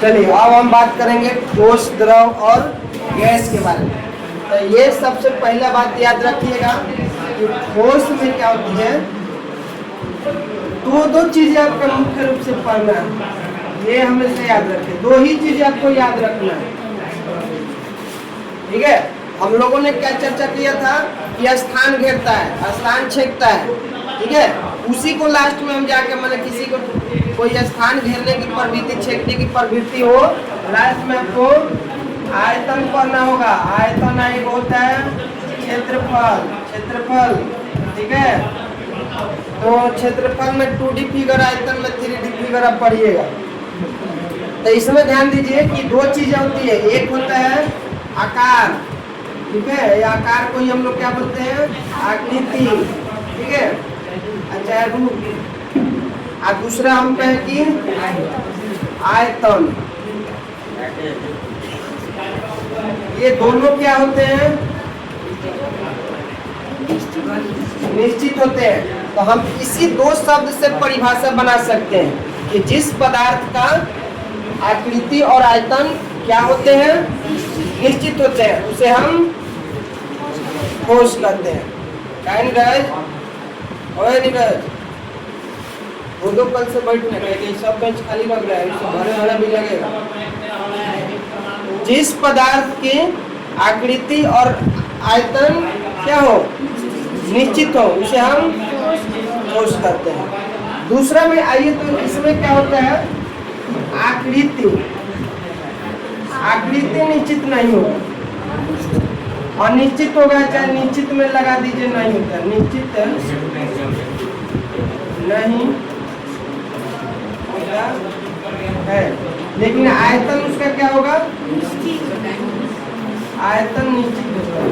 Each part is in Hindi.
चलिए अब हम बात करेंगे ठोस, द्रव और गैस के बारे में। तो ये सबसे पहला बात याद रखिएगा कि ठोस में क्या होती है, दो चीजें आपका मुख्य रूप से पढ़ना है, ये हमेशा याद रखें। दो ही चीजें आपको याद रखना है, ठीक है। हम लोगों ने क्या चर्चा किया था कि स्थान घेरता है, स्थान छेदता है, ठीक है। उसी को लास्ट में हम जाके मतलब किसी को कोई स्थान घेरने की प्रवृत्ति, छेदने की प्रवृत्ति हो, लास्ट में आपको आयतन पढ़ना होगा। आयतन एक होता है क्षेत्रफल, क्षेत्रफल, ठीक है। तो क्षेत्रफल में 2D फिगर, आयतन में 3D फिगर आप पढ़िएगा। तो इसमें ध्यान दीजिए कि दो चीजें होती है, एक होता है आकार, ठीक है, या आकार को ही हम लोग क्या बोलते हैं, आकृति, ठीक है, अच्छा रूप। और दूसरा हम कहें कि आयतन। ये दोनों क्या होते हैं, निश्चित होते हैं। तो हम इसी दो शब्द से परिभाषा बना सकते हैं कि जिस पदार्थ का आकृति और आयतन क्या होते हैं, निश्चित होते हैं, उसे हम ठोस कहते हैं। क्या नीरज? ओए नीरज, दो कल से बैठने का, सब बेंच खाली लग रहा है, इससे भरे वाला भी लगेगा। जिस पदार्थ की आकृति और आयतन क्या हो, निश्चित हो, उसे हम ठोस करते हैं। दूसरा में आइए, तो इसमें क्या होता है, आकृति, आकृति निश्चित नहीं होगा, अनिश्चित होगा, चाहे निश्चित में लगा दीजिए, नहीं होता, निश्चित नहीं होता है। लेकिन आयतन उसका क्या होगा, आयतन निश्चित होगा।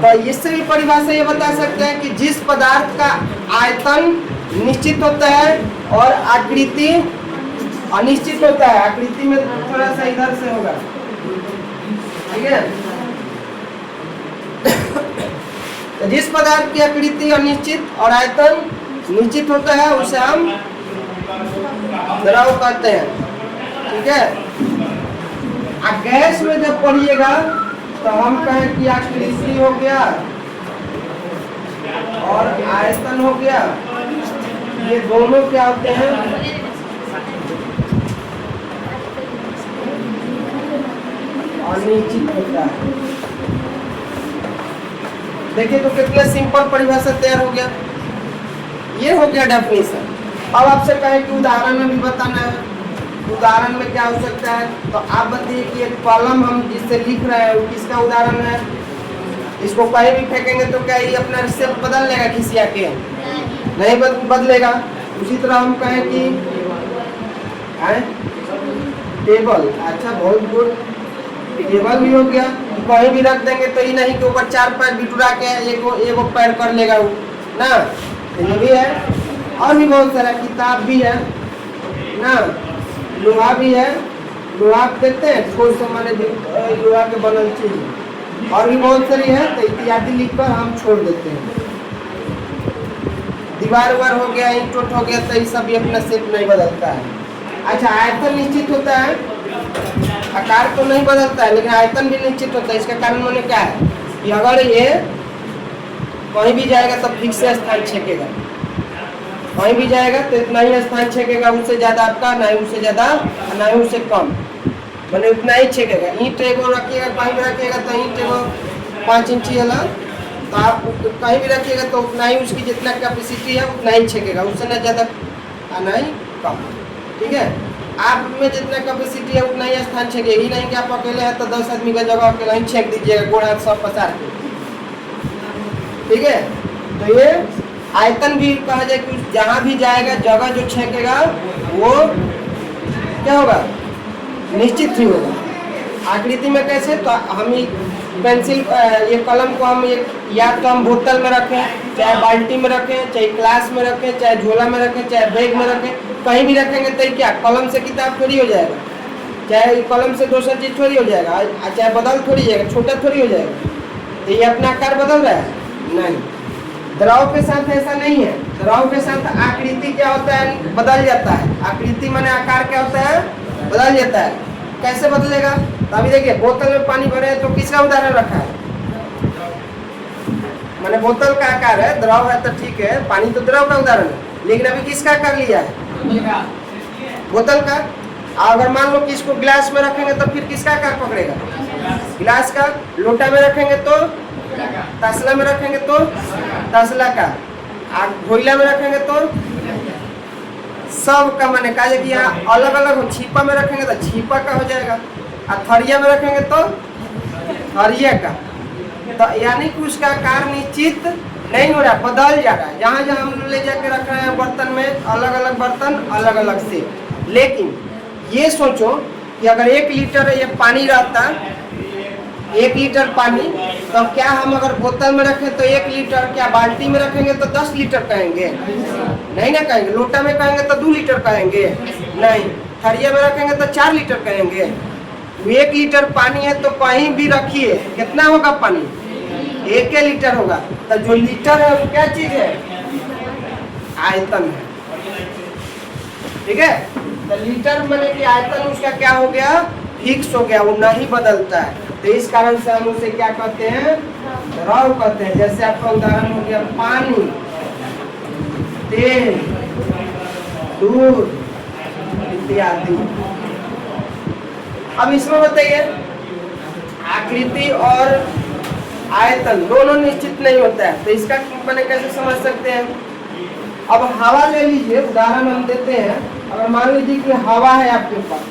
तो इससे भी परिभाषा ये बता सकते हैं कि जिस पदार्थ का आयतन निश्चित होता है और आकृति अनिश्चित होता है, आकृति में थोड़ा सा इधर से होगा, ठीक है। तो जिस पदार्थ की आकृति अनिश्चित और आयतन निश्चित होता है, उसे हम द्रव कहते हैं, ठीक है। गैस में जब पढ़िएगा तो हम कहें कि आकृति हो गया और आयतन हो गया, ये दोनों क्या होते हैं, अनिश्चित होता है। देखिए तो कितना सिंपल परिभाषा तैयार हो गया, ये हो गया डेफिनेशन। अब आपसे कहें कि उदाहरण में भी बताना है, उदाहरण में क्या हो सकता है, तो आप बताइए कि एक कॉलम हम जिससे लिख रहे हैं वो किसका उदाहरण है। इसको कहीं भी फेंकेंगे तो क्या ये अपना शेप बदल लेगा खिसिया के, नहीं बदलेगा। उसी तरह हम कहें कि टेबल, अच्छा बहुत गुड, टेबल भी हो गया, कहीं भी रख देंगे तो ये नहीं कि ऊपर 4 पैर बिटुरा के एगो पैर कर लेगा वो ना, तो ये भी है। और भी बहुत सारा, किताब भी है ना, लोहा भी है, लोहा देखते हैं ठोस माने लोहा के बनल चीज, और भी बहुत सारी है। तो इत्यादि लिखकर हम छोड़ देते हैं। दीवार वार हो गया, ईंट टोट हो गया, तो ये सब भी अपना शेप नहीं बदलता है। अच्छा, आयतन निश्चित होता है, आकार तो नहीं बदलता है लेकिन आयतन भी निश्चित होता है। इसका कारण माने क्या है कि अगर ये कहीं भी जाएगा तो फिक्स स्थान छेकेगा, कहीं भी जाएगा तो इतना ही स्थान छेकेगा, उससे ज्यादा आपका नहीं, उससे ज्यादा नहीं, उससे कम, मैंने उतना ही छेकेगा। ईंट एगो रखिएगा, कहीं भी रखिएगा तो ईंट एगो 5 इंची वाला, तो आप कहीं भी रखिएगा तो उतना ही उसकी जितना कैपेसिटी है उतना ही छेकेगा, उससे ना ज्यादा ना ही कम, ठीक है। आप में जितना कैपेसिटी है उतना ही स्थान छेके, ही नहीं कि आप अकेले हैं तो 10 आदमी का जगह अकेला ही छेक दीजिएगा, गोड़ हाथ सब पसार के, ठीक है। तो ये आयतन भी कहा जाए कि जहाँ भी जाएगा जगह जो छेकेगा वो क्या होगा, निश्चित ही होगा। आकृति में कैसे, तो हम पेंसिल, ये कलम को हम एक या तो हम बोतल में रखें, चाहे बाल्टी में रखें, चाहे क्लास में रखें, चाहे झोला में रखें, चाहे बैग में रखें, कहीं भी रखेंगे तो क्या कलम से किताब थोड़ी हो जाएगा, चाहे कलम से दूसरा चीज थोड़ी हो जाएगा, चाहे बदल थोड़ी जाएगा, छोटा थोड़ी हो जाएगा। तो ये अपना आकार बदल रहा है? नहीं। द्रव के साथ ऐसा नहीं है। द्रव के साथ आकृति क्या होता है? बदल जाता है। आकृति माने आकार क्या होता है? बदल जाता है। कैसे बदलेगा? तो अभी देखिए बोतल में पानी भरे है तो किसका उदाहरण रखा है? माने बोतल का आकार है, द्रव है तो ठीक है, पानी तो द्रव का उदाहरण है, लेकिन अभी किसका आकार लिया है? बोतल का। अगर मान लो कि इसको गिलास में रखेंगे तो फिर किसका आकार पकड़ेगा? गिलास का। लोटा में रखेंगे तो, तसला में रखेंगे तो तसला का, घोइला में रखेंगे तो सब का। मैंने कहा कि यहाँ अलग अलग हो। छीपा में रखेंगे तो छीपा का हो जाएगा, और थरिया में रखेंगे तो थरिया का। तो यानी कि उसका आकार निश्चित नहीं हो रहा, बदल जा रहा है। जहाँ जहाँ हम ले जाके रख रहे हैं बर्तन में, अलग अलग बर्तन अलग अलग से। लेकिन ये सोचो कि अगर 1 लीटर ये पानी रहता, 1 लीटर पानी, तो क्या हम अगर बोतल में रखें तो 1 लीटर, क्या बाल्टी में रखेंगे तो 10 लीटर कहेंगे? नहीं ना कहेंगे। लोटा में कहेंगे तो 2 लीटर कहेंगे? नहीं। थरिया में रखेंगे तो 4 लीटर कहेंगे? 1 लीटर पानी है तो कहीं भी रखिए कितना होगा पानी? 1 लीटर होगा। तो जो लीटर है वो क्या चीज है? आयतन है। ठीक है। तो लीटर माने कि आयतन उसका क्या हो गया? फिक्स हो गया, वो नहीं बदलता है। तो इस कारण से हम उसे क्या कहते हैं? द्रव कहते हैं। जैसे आपका उदाहरण हो गया पानी, तेल, दूध इत्यादि। अब इसमें बताइए आकृति और आयतन दोनों निश्चित नहीं होता है, तो इसका मैंने कैसे समझ सकते हैं? अब हवा ले लीजिए, उदाहरण हम देते हैं। अगर मान लीजिए कि हवा है आपके पास,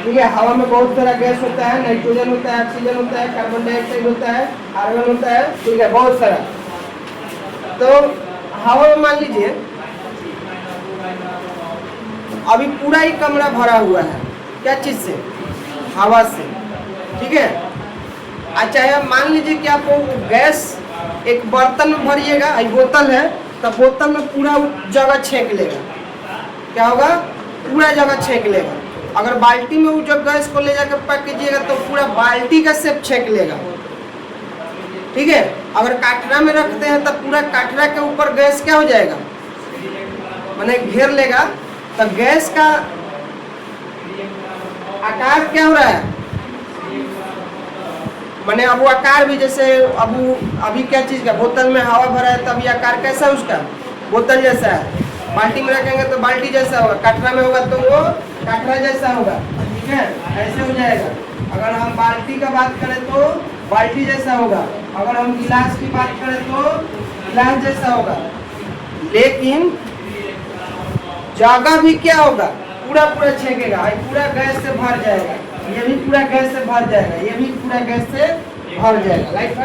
ठीक है। हवा में बहुत सारा गैस होता है, नाइट्रोजन होता है, ऑक्सीजन होता है, कार्बन डाइऑक्साइड होता है, आर्गन होता है, ठीक है, बहुत सारा। तो हवा में मान लीजिए अभी पूरा ही कमरा भरा हुआ है, क्या चीज से? हवा से, ठीक है। अच्छा, मान लीजिए कि आप गैस एक बर्तन में भरिएगा, बोतल है, तो बोतल में पूरा जगह छेक लेगा। क्या होगा? पूरा जगह छेक लेगा। अगर बाल्टी में वो जब गैस को ले जाकर पैक कीजिएगा तो पूरा बाल्टी का शेप छेक लेगा, ठीक है। अगर काठरा में रखते हैं तो पूरा काठरा के ऊपर गैस क्या हो जाएगा? माने घेर लेगा। तो गैस का आकार क्या हो रहा है? माने अब वो आकार भी जैसे अभी क्या चीज का? बोतल में हवा भरा है, तब ये आकार कैसा है उसका? बोतल जैसा है। बाल्टी में रखेंगे तो बाल्टी जैसा होगा, काठरा में होगा तो वो काठरा जैसा होगा, ठीक है, ऐसे हो जाएगा। अगर हम बाल्टी का बात करें तो बाल्टी जैसा होगा, अगर हम गिलास की बात करें तो गिलास जैसा होगा। लेकिन जगह भी क्या होगा? पूरा पूरा छेकेगा, पूरा गैस से भर जाएगा, ये भी पूरा गैस से भर जाएगा, ये भी पूरा गैस से भर जाएगा। लाइट